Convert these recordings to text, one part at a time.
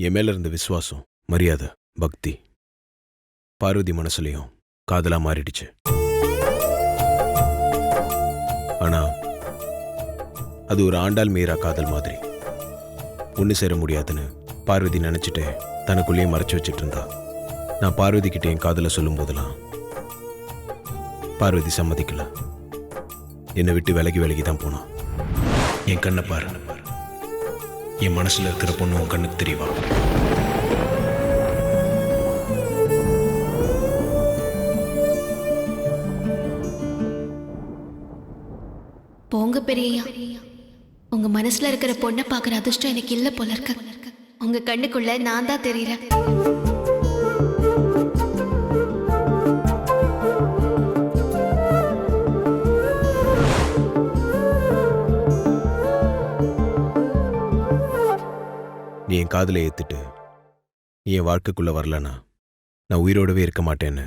என் மேல இருந்த விசுவாசம், மரியாதை, பக்தி பார்வதி மனசுலயும் காதலா மாறிடுச்சு. ஆனா அது ஒரு ஆண்டாள் மீரா காதல் மாதிரி. ஒன்று சேர முடியாதுன்னு பார்வதி நினைச்சிட்டு தனக்குள்ளேயே மறைச்சு வச்சுட்டு இருந்தா. நான் பார்வதி கிட்ட என் காதலை சொல்லும் போதெல்லாம் பார்வதி சம்மதிக்கல. என்னை விட்டு விலகி தான் போனான். என் கண்ணை பாரு, என் மனசுல இருக்கிற பொண்ணு உன் கண்ணுக்கு தெரியவா? போங்க பெரியய்யா, உங்க மனசுல இருக்கிற பொண்ணை பாக்குற அதிர்ஷ்டம் எனக்கு இல்ல போல இருக்கு. உங்க கண்ணுக்குள்ள நான் தான் தெரியறேன். நீ என் காதலை ஏத்துட்டு நீ என் வாழ்க்கைக்குள்ள வரலனா நான் உயிரோடவே இருக்க மாட்டேன்னு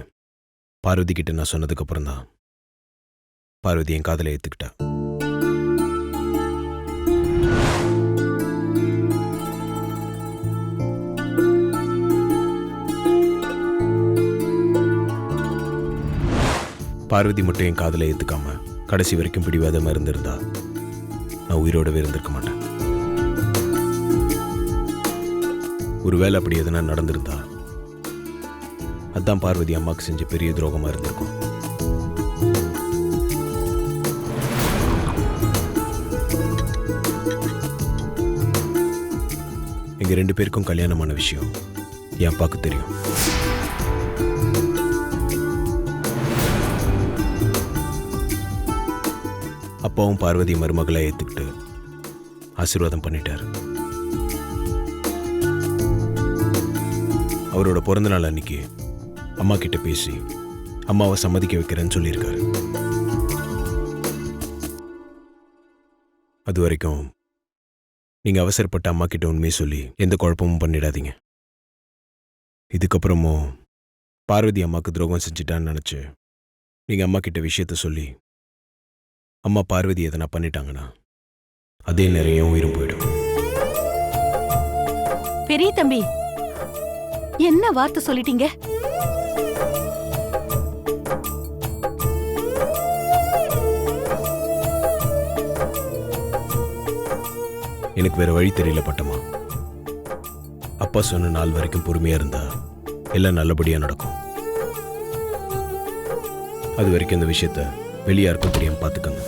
பார்வதி கிட்ட நான் சொன்னதுக்கு அப்புறம் தான் பார்வதி என் காதலை ஏத்துக்கிட்டா. பார்வதி மட்டும் என் காதலை ஏத்துக்காம கடைசி வரைக்கும் பிடிவாதமா இருந்திருந்தா நான் உயிரோடவே இருந்திருக்க மாட்டேன். ஒருவேளை அப்படி எதுனா நடந்திருந்தா அதான் பார்வதி அம்மாவுக்கு செஞ்ச பெரிய துரோகமா இருந்திருக்கும். எங்க 2 பேருக்கும் கல்யாணமான விஷயம் என் அப்பாவுக்கு தெரியும். அப்பாவும் பார்வதி மருமகளை ஏத்துக்கிட்டு ஆசீர்வாதம் பண்ணிட்டார். அவரோட பிறந்த நாள் அன்னைக்கு அம்மா கிட்ட பேசி அம்மாவை சம்மதிக்க வைக்கிறேன்னு சொல்லியிருக்காரு. அது வரைக்கும் நீங்க அவசரப்பட்ட அம்மா கிட்ட உண்மையை சொல்லி எந்த குழப்பமும் பண்ணிடாதீங்க. இதுக்கப்புறமும் பார்வதி அம்மாவுக்கு துரோகம் செஞ்சிட்டான்னு நினைச்சு நீங்க அம்மா கிட்ட விஷயத்த சொல்லி அம்மா பார்வதி எதனா பண்ணிட்டாங்கன்னா அதே நிறைய உயிரும் போயிடும். பெரிய தம்பி, என்ன வார்த்தை சொல்லிட்டீங்க? எனக்கு வேற வழி தெரியல பட்டமா. அப்பா சொன்ன நாள் வரைக்கும் பொறுமையா இருந்தா எல்லாம் நல்லபடியா நடக்கும். அது வரைக்கும் இந்த விஷயத்த வெளியா இருக்கும் தெரியாம பாத்துக்கங்க.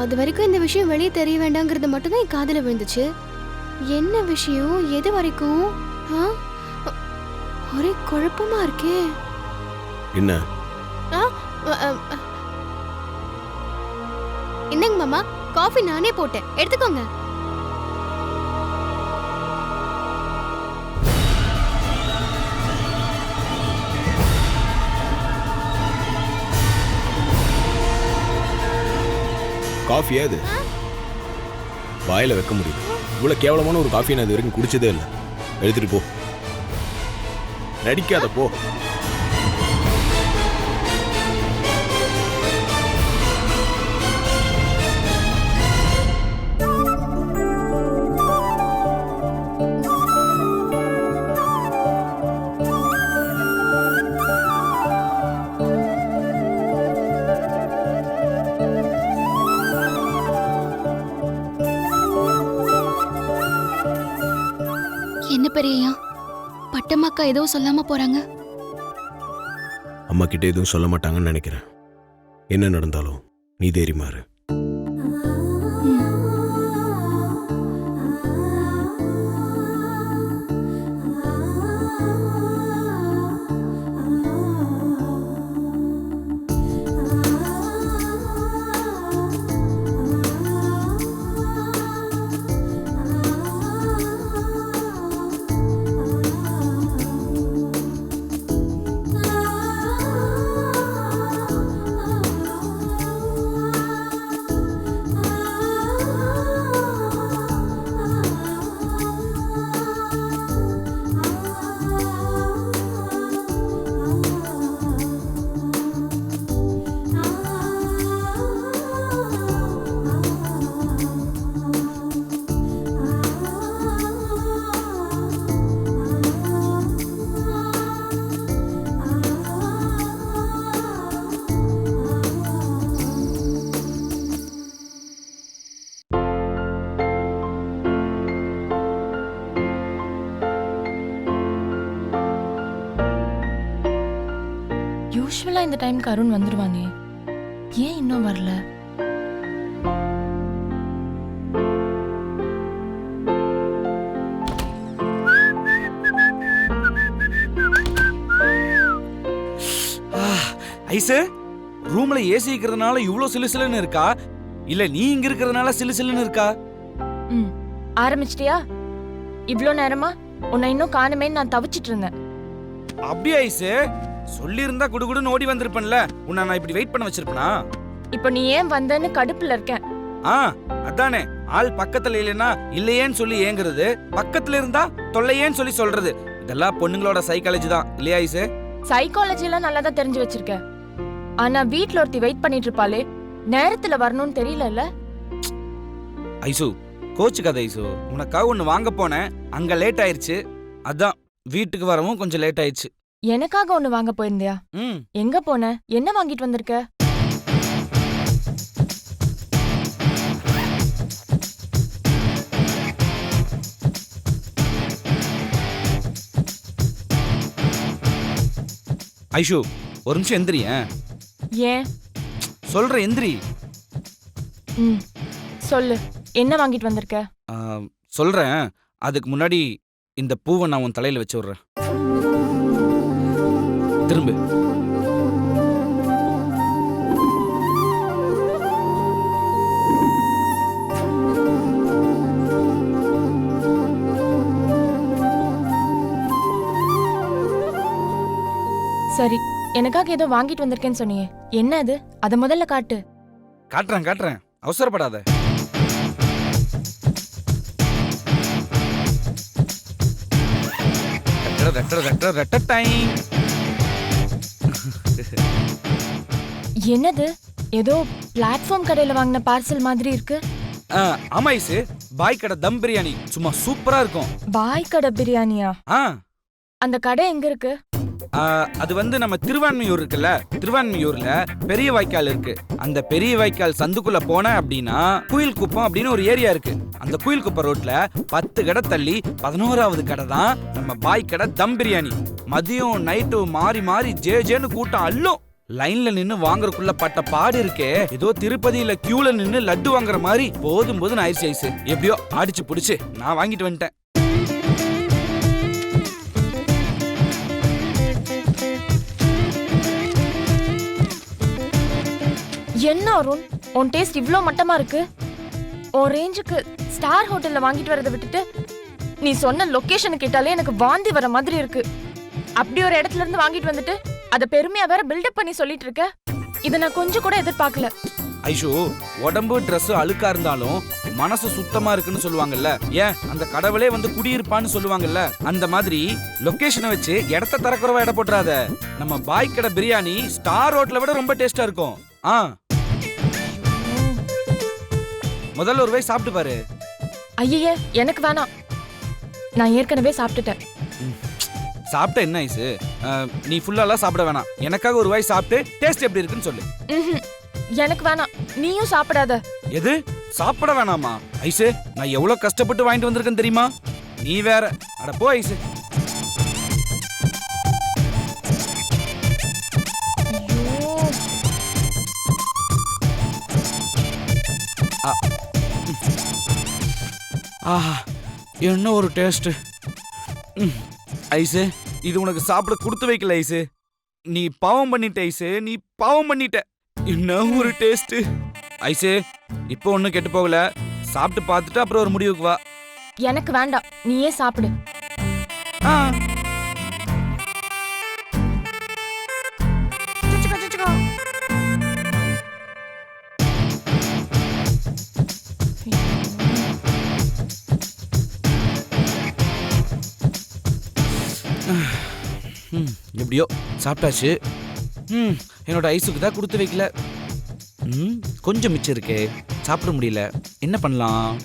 அது வரைக்கும் இந்த விஷயம் வெளியே தெரிய வேண்டாங்கிறது மட்டும் தான் என் காதுல விழுந்துச்சு. என்ன விஷயம், எது வரைக்கும்? ஒரே குழப்பமா இருக்கே. என்ன? என்னங்க மாமா, காஃபி நானே போட்டேன், எடுத்துக்கோங்க. காஃபியா அது? வாயில வைக்க முடியும். இவ்வளவு கேவலமான ஒரு காஃபி நான் இது வரைக்கும் குடிச்சதே இல்லை. எடுத்துட்டு போ. நடிக்காத போ. என்ன பெரியய்யா, பட்டம்மாக்கா எதுவும் சொல்லாம போறாங்க? அம்மா கிட்ட எதுவும் சொல்ல மாட்டாங்கன்னு நினைக்கிறேன். என்ன நடந்தாலும் நீ தைரியமா இரு. இந்த டைம்க்கு அருண் வந்துருவானே, ஏன் இன்னும் வரல? ஐசு, ரூம்ல ஏசி இருக்கிறதுனால இவ்ளோ சிலுசிலுன்னு இருக்கா, இல்ல நீ இங்க இருக்கிறதுனால சிலுசிலுன்னு இருக்கா? ம், ஆரம்பிச்சிட்டியா? இவ்ளோ நேரமா உன்னை இன்னும் காணுமேன்னு நான் தவிச்சிட்டு இருந்தேன். அப்படியே ஐசு, சொல்லியிருந்தா குடுகுடுன்னு ஓடி வந்திருப்பேன்ல, உன்னை நான் இப்படி வெயிட் பண்ண வச்சிருப்பேனா? இப்போ நீ ஏன் வந்தேன்னு கடுப்புல இருக்கேன். அதானே, ஆள் பக்கத்துல இல்லைன்னா இல்லையேன்னு சொல்லி ஏங்குறது, பக்கத்துல இருந்தா தொல்லையேன்னு சொல்லி சொல்றது. இதெல்லாம் பொண்ணுங்களோட சைக்காலஜி தான் இல்லையா ஐசு? சைக்காலஜி எல்லாம் நல்லா தான் தெரிஞ்சு வச்சிருக்க. ஆனா வீட்ல ஒருத்தி வெயிட் பண்ணிட்டு இருப்பாளே, நேரத்துல வரணும்னு தெரியலல்ல? ஐசு, கோச்சுக்காத ஐசு, உனக்காக ஒண்ணு வாங்க போனேன், அங்க லேட் ஆயிருச்சு, அதான் வீட்டுக்கு வரவும் கொஞ்சம் லேட் ஆயிடுச்சு. எனக்காக ஒண்ணு வாங்க போயிருந்தியா? எங்க போன? என்ன வாங்கிட்டு வந்திருக்க? ஐஷு, ஒரு நிமிஷம் எந்திரியேன். ஏன்? சொல்ற எந்திரி. ம், சொல்லு, என்ன வாங்கிட்டு வந்திருக்க? சொல்றேன், அதுக்கு முன்னாடி இந்த பூவை நான் உன் தலையில வச்சு விடுறேன். திரும்ப. சரி, எனக்காக ஏதோ வாங்கிட்டு வந்திருக்கேன்னு சொன்னியே, என்ன அது? அத முதல்ல காட்டு. காட்டுறேன் காட்டுறேன், அவசரப்படாத. என்னது? ஏதோ பிளாட்ஃபார்ம் கடையில வாங்கின பார்சல் மாதிரி இருக்கு. ஆமா ஐசு, பாய் கடை தம் பிரியாணி சும்மா சூப்பரா இருக்கும். பாய் கடை பிரியாணியா? அந்த கடை எங்க இருக்கு? அது வந்து நம்ம திருவான்மையூர் இருக்குல்ல, திருவான்மையூர்ல பெரிய வாய்க்கால் இருக்கு. அந்த பெரிய வாய்க்கால் சந்துக்குள்ள போன அப்படின்னா குயில் குப்பம் அப்படின்னு ஒரு ஏரியா இருக்கு. அந்த குயில் குப்பம் ரோட்ல 10 கடை தள்ளி 11வது கடை தான் நம்ம பாய் கடை தம் பிரியாணி. மதியம் நைட்டு மாறி மாறி ஜேன்னு கூட்டம் அள்ளும். லைன்ல நின்னு வாங்குறதுக்குள்ள பட்ட பாடு இருக்கே, ஏதோ திருப்பதியில கியூல நின்னு லட்டு வாங்குற மாதிரி போதும் போதும் ஆயிடுச்சு ஐசு. எப்படியோ அடிச்சு புடிச்சு நான் வாங்கிட்டு வந்துட்டேன். என்ன அருண், உன் டேஸ்ட் இவ்ளோ மட்டமா இருக்கு? உன் ரேஞ்சுக்கு ஸ்டார் ஹோட்டல்ல வாங்கிட்டு வரதை விட்டுட்டு நீ சொன்ன லொகேஷன் கேட்டாலே எனக்கு வாந்தி வர மாதிரி இருக்கு. அப்படி ஒரு இடத்துல இருந்து வாங்கிட்டு வந்துட்டு அத பெருமையா வேற பில்டப் பண்ணி சொல்லிட்டு இருக்க. இத நான் கொஞ்சம் கூட எதிர்பார்க்கல. ஐஷு, உடம்பு ட்ரெஸ் அழுக்கா இருந்தாலும் மனசு சுத்தமா இருக்குன்னு சொல்லுவாங்கல்ல, ஏன் அந்த கடவுளே வந்து குடியிருப்பான்னு சொல்லுவாங்கல்ல, அந்த மாதிரி லொகேஷனை வச்சு இடத்த தரக்குறவா இட போட்டுறாத. நம்ம பாய் கடை பிரியாணி ஸ்டார் ஹோட்டலை விட ரொம்ப டேஸ்டா இருக்கும். முதல்ல ஒரு வாய் சாப்பிட்டு பாரு. ஐயே, எனக்கு வேணாம், நான் ஏற்கனவே சாப்பிட்டுட்டேன். சாப்பிட்ட என்ன ஐசு, நீ ஃபுல்லாலாம் சாப்பிட வேணாம், எனக்காக ஒரு வாய் சாப்பிட்டு டேஸ்ட் எப்படி இருக்குன்னு சொல்லு. எனக்கு வேணாம், நீயும் சாப்பிடாத. எது சாப்பிட வேணாமா? ஐசு, நான் எவ்வளவு கஷ்டப்பட்டு வாங்கிட்டு வந்திருக்கேன் தெரியுமா? நீ வேற. அட போ ஐசு. ஆஹா, என்ன ஒரு டேஸ்ட். ஐசு, இது உனக்கு சாப்பிட கொடுத்து வைக்கல ஐசு. நீ பாவம் பண்ணிட்ட ஐசு, நீ பாவம் பண்ணிட்ட. என்ன ஒரு டேஸ்ட். ஐசு, இப்போ ஒன்னும் கெட்டு போகல, சாப்பிட்டு பார்த்துட்டு அப்புறம் ஒரு முடிவுக்கு வா. எனக்கு வேண்டாம், நீயே சாப்பிடு. எப்படியோ சாப்பிட்டாச்சு. என்னோட ஐஸுக்கு தான் கொடுத்து வைக்கல. கொஞ்சம் மிச்சம் இருக்கே, சாப்பிட முடியல. என்ன பண்ணலாம்?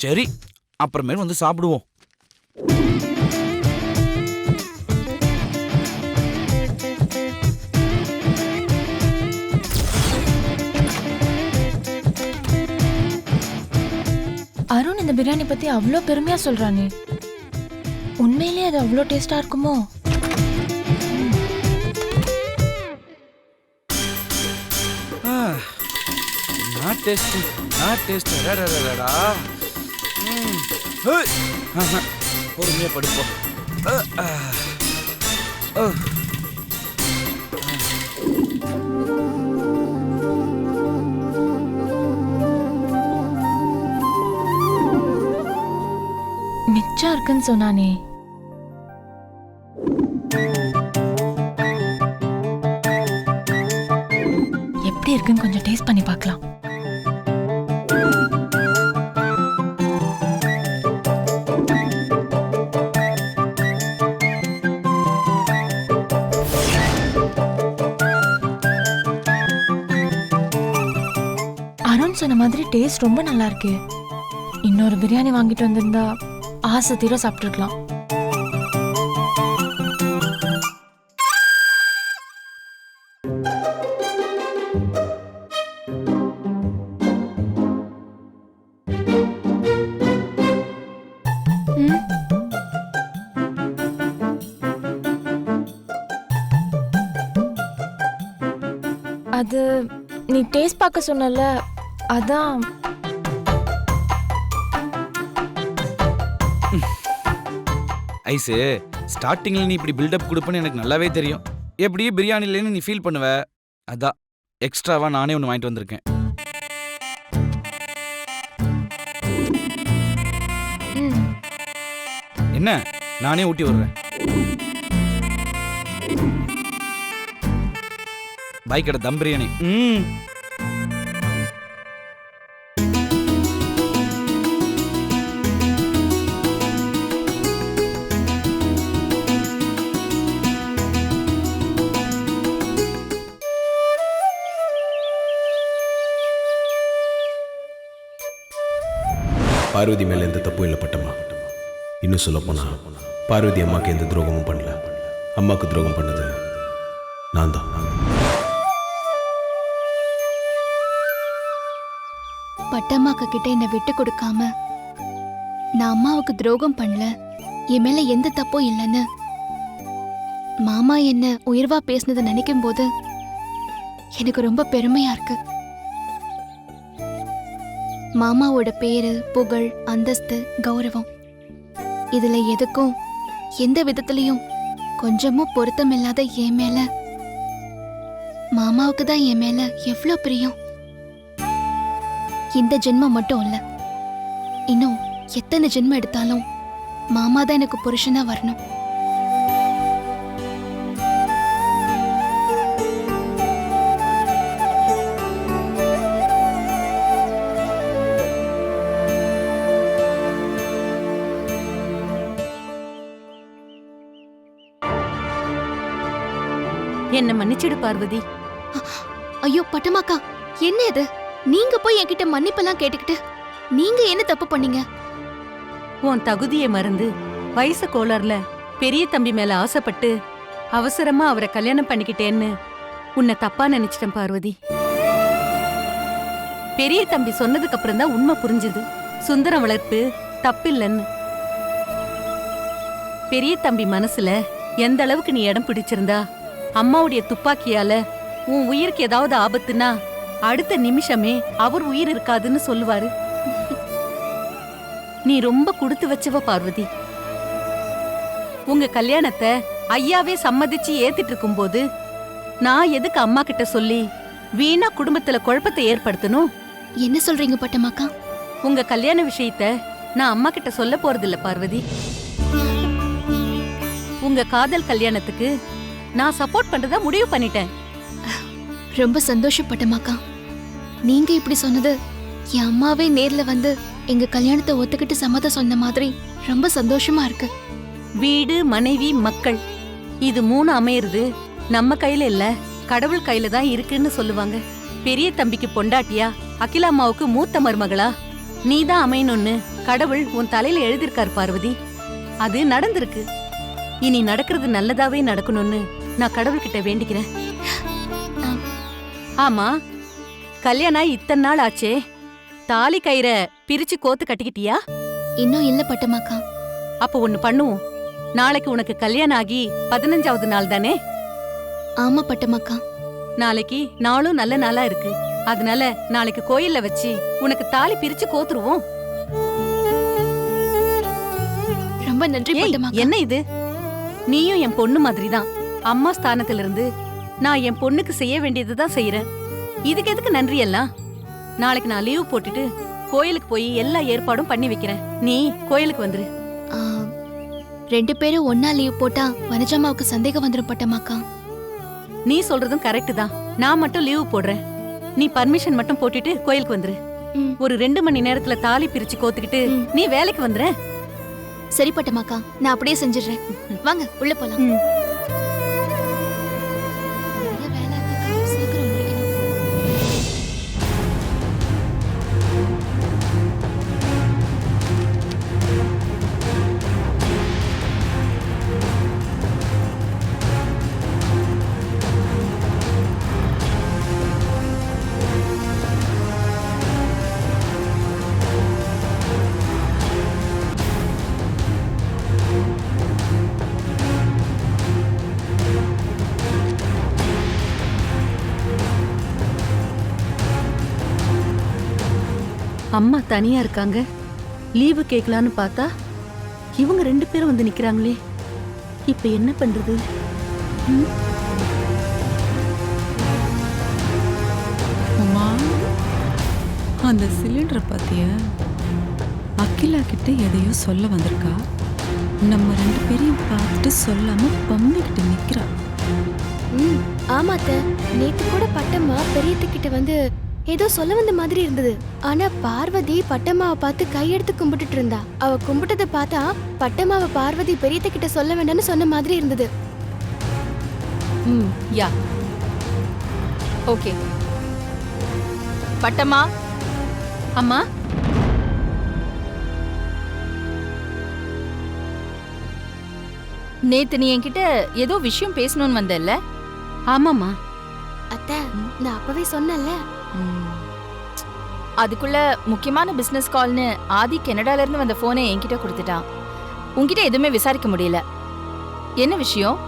சரி, அப்புறமேல் வந்து சாப்பிடுவோம். அருண் இந்த பிரியாணி பத்தி அவ்வளோ பெருமையா சொல்றானே, உண்மையிலேயே அது அவ்வளோ டேஸ்டா இருக்குமோ? நாட் டேஸ்ட் டடடடடா. ஏய். பொறுமையா படுப்போம். மிச்சம் இருக்குன்னு சொன்னானே. எப்படி இருக்குன்னு கொஞ்சம் டேஸ்ட் பண்ணி பார்க்கலாம். அருண் சொன்ன மாதிரி டேஸ்ட் ரொம்ப நல்லா இருக்கு. இன்னொரு பிரியாணி வாங்கிட்டு வந்திருந்தா ஆசை தீர சாப்பிட்டுருக்கலாம். அது நீ டேஸ்ட் பார்க்க சொன்னல, அதான். ஐஸு, ஸ்டார்டிங்ல நீ இப்படி பில்டப் கொடுப்பேன்னு எனக்கு நல்லாவே தெரியும். எப்படி பிரியாணி இல்லைன்னு நீ ஃபீல் பண்ணுவ. அதான் எக்ஸ்ட்ராவா நானே ஒன்று வாங்கிட்டு வந்திருக்கேன். என்ன, நானே ஊட்டி விடுறேன். பாய் கடை தம் பிரியாணி. பார்வதி மேல எந்த தப்பும் இல்லை பட்டம்மா. இன்னும் சொல்ல போனா பார்வதி அம்மாக்கு எந்த துரோகமும் பண்ணல. அம்மாக்கு துரோகம் பண்ணது நான் தான். பட்டம்மாக்கு கிட்ட என்னை விட்டு கொடுக்காம நான் அம்மாவுக்கு துரோகம் பண்ணல, என் மேல எந்த தப்பும் இல்லைன்னு மாமா என்ன உயர்வா பேசினதை நினைக்கும் போது எனக்கு ரொம்ப பெருமையா இருக்கு. மாமாவோட பேரு, புகழ், அந்தஸ்து, கௌரவம் இதுல எதுக்கும் எந்த விதத்திலையும் கொஞ்சமும் பொருத்தமில்லாத என் மேல மாமாவுக்கு தான் என் மேல எவ்வளோ பிரியம். இந்த ஜென்மம் மட்டும் இல்ல, இன்னும் எத்தனை ஜென்மம் எடுத்தாலும் மாமா தான் எனக்கு புருஷனா வரணும். என்ன மன்னிச்சிடு பார்வதி. ஐயோ பட்டமாக்கா, என்ன இது? நீங்க போய் என்கிட்ட மன்னிப்பெல்லாம் கேட்டுக்கிட்டு நீங்க என்ன தப்பு பண்ணீங்க? உன் தகுதியை மறந்து வயசு கோளாறுல பெரிய தம்பி மேல ஆசைப்பட்டு அவசரமா அவரை கல்யாணம் பண்ணிக்கிட்டேன்னு உன்னை தப்பா நினைச்சிட்டேன் பார்வதி. பெரிய தம்பி சொன்னதுக்கு அப்புறம் தான் உண்மை புரிஞ்சுது. சுந்தரம் வளர்ப்பு தப்பில்லைன்னு. பெரிய தம்பி மனசுல எந்த அளவுக்கு நீ இடம் பிடிச்சிருந்தா, அம்மாவுடைய துப்பாக்கியால உன் உயிருக்கு ஏதாவது ஆபத்துனா அடுத்த நிமிஷமே அவர் உயிர் இருக்காதுன்னு சொல்லுவாரு. நீ ரொம்ப கொடுத்து வச்சவ பார்வதி. உங்க கல்யாணத்தை ஐயாவே சம்மதிச்சு ஏத்திட்டு இருக்கும்போது நான் எதுக்கு அம்மா கிட்ட சொல்லி வீணா குடும்பத்துல குழப்பத்தை ஏற்படுத்தணும்? என்ன சொல்றீங்க பட்டமாக்கா? உங்க கல்யாண விஷயத்த நான் அம்மா கிட்ட சொல்ல போறதில்ல பார்வதி. உங்க காதல் கல்யாணத்துக்கு நான் சப்போர்ட் பண்றதா முடிவு பண்ணிட்டேன். ரொம்ப சந்தோஷப்பட்டமாக்கா. நீங்க இப்படி சொன்னது என் அம்மாவே நேர்ல வந்து எங்க கல்யாணத்தை ஒத்துக்கிட்டு சம்மதம் சொன்ன மாதிரி ரொம்ப சந்தோஷமா இருக்கு. வீடு, மனைவி, மக்கள் இது 3 அமையிறது நம்ம கையில இல்ல, கடவுள் கையில தான் இருக்குன்னு சொல்லுவாங்க. பெரிய தம்பிக்கு பொண்டாட்டியா, அகிலா அம்மாவுக்கு மூத்த மருமகளா நீதான் அமையணும்னு கடவுள் உன் தலையில எழுதிருக்காரு பார்வதி. அது நடந்திருக்கு. இனி நடக்கிறது நல்லதாவே நடக்கணும்னு நான் கடவுள்கிட்ட வேண்டிக்கிறேன். ஆமா, கல்யாணம் இத்தனை நாள் ஆச்சே, தாலி கயிறை பிரிச்சு கோத்து கட்டிக்கிட்டியா? இன்னும் இல்ல பட்டமாக்கா. அப்ப ஒண்ணு பண்ணுவோம். நாளைக்கு உனக்கு கல்யாணம் ஆகி 15வது நாள் தானே? ஆமா பட்டமாக்கா. நாளைக்கு நாளும் நல்ல நாளா இருக்கு. அதனால நாளைக்கு கோயில்ல வச்சு உனக்கு தாலி பிரிச்சு கோத்துருவோம். ரொம்ப நன்றி ஏய், பட்டம்மாக்கா. என்ன இது? நீயும் என் பொண்ணு மாதிரிதான். அம்மா ஸ்தானத்துல இருந்து நான் என் பொண்ணுக்கு செய்ய வேண்டியதுதான் செய்யறேன். இதுக்கு எதுக்கு நன்றி எல்லாம்? நாளைக்கு நான் லீவ் போட்டுட்டு கோயிலுக்கு போய் எல்லா ஏற்பாடும் பண்ணி வைக்கிறேன். நீ கோயிலுக்கு வந்துரு. ஆ, 2 பேரும் ஒன்னா லீவ் போட்டா வனஜாமாவுக்கு சந்தேகம் வந்துரும் பட்டம்மாக்கா. நீ சொல்றதும் கரெக்ட் தான். நான் மட்டும் லீவ் போடுறேன். நீ பர்மிஷன் மட்டும் போட்டுட்டு கோயிலுக்கு வந்துரு. ம். ஒரு 2 மணி நேரத்துல தாலி பிரிச்சு கோத்துக்கிட்டு நீ வேலைக்கு வந்துற. சரி பட்டம்மாக்கா, நான் அப்படியே செஞ்சிடுறேன். வாங்க உள்ள போலாம். நிறைய வேலை இருக்குக்கா, சீக்கிரம் முடிக்கணும். அம்மா தனியா இருக்காங்க. லீவு கேட்கலான்னு பார்த்தா இவங்க 2 பேரும் வந்து நிக்கிறாங்களே. இப்ப என்ன பண்றது? அம்மா, அந்த சிலிண்டரை பார்த்திய? அகிலா கிட்ட எதையோ சொல்ல வந்திருக்கா. நம்ம 2 பேரையும் பார்த்துட்டு சொல்லாம பம்மிக்கிட்டு நிக்கிறா. ஆமாத்த, நேத்து கூட பட்டம்மா பெரியத்துக்கிட்ட வந்து ஏதோ சொல்ல வந்த மாதிரி இருந்தது. ஆனா பார்வதி பட்டம்மாவை பார்த்து கையெடுத்து கும்பிட்டுட்டு இருந்தா. அவ கும்பிட்டதை பார்த்தா பட்டம்மாவை பார்வதி பெரியத்துக்கிட்ட சொல்ல வேண்டாம்னு சொன்ன மாதிரி இருந்தது. Yeah okay. பட்டம்மா, அம்மா, நேத்து நீ என்கிட்ட ஏதோ விஷயம் பேசணும்னு வந்தல்ல? ஆமாம்மா. அத்த, நான் அப்பவே சொன்னேன்ல. அதுக்குள்ள முக்கியமான பிசினஸ் கால்னு ஆதி கனடால இருந்து வந்த போனை என்கிட்ட கொடுத்துட்டான். உன்கிட்ட எதுவுமே விசாரிக்க முடியல. என்ன விஷயம்?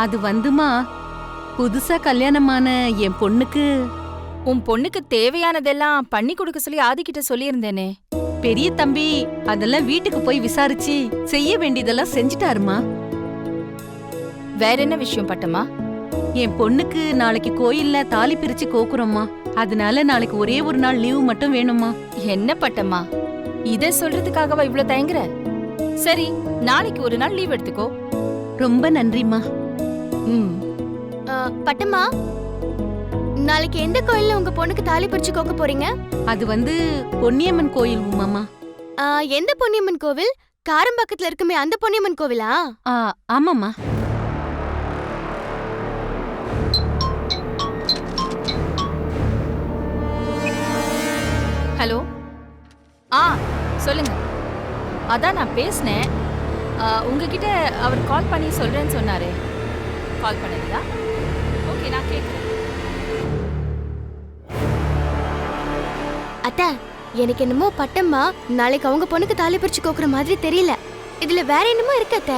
அது வந்துமா, புதுசா கல்யாணமான என் பொண்ணுக்கு உன் பொண்ணுக்கு தேவையானதெல்லாம் பண்ணி கொடுக்க சொல்லி ஆதி கிட்ட சொல்லியிருந்தேனே. பெரிய தம்பி அதெல்லாம் வீட்டுக்கு போய் விசாரிச்சு செய்ய வேண்டியதெல்லாம் செஞ்சுட்டாருமா. வேற என்ன விஷயம் பட்டம்மா? என் பொண்ணுக்கு நாளைக்கு கோயில்ல தாலி பிரிச்சு கோக்குறோம்மா. அதனால நாளைக்கு ஒரே ஒரு நாள் லீவு மட்டும் வேணுமா. என்ன பட்டம்மா, இத சொல்றதுக்காகவா இவ்ளோ தயங்குற? சரி, நாளைக்கு ஒரு நாள் லீவ் எடுத்துக்கோ. ரொம்ப நன்றிம்மா. பட்டம்மா, நாளைக்கு எந்த கோயில்ல உங்க பொண்ணுக்கு தாலி பறிச்சு கோக்க போறீங்க? அது வந்து பொன்னியம்மன் கோயில் உமாமா. எந்த பொன்னியம்மன் கோவில்? காரம்பாக்கத்துல இருக்குமே அந்த பொன்னியம்மன் கோவிலா? ஆமாம்மா. ஹலோ, சொல்லுங்க. அதான் நான் பேசினேன். உங்ககிட்ட அவர் கால் பண்ணி சொல்றேன்னு சொன்னாரே. கால் பண்ணீங்களா? ஓகே, நான் கேட்குறேன். அத்த, எனக்கு என்னமோ பட்டம்மா நாளைக்கு அவங்க பொண்ணுக்கு தாலி பறிச்சு கோக்குற மாதிரி தெரியல. இதுல வேற என்னமோ இருக்கு அத்த.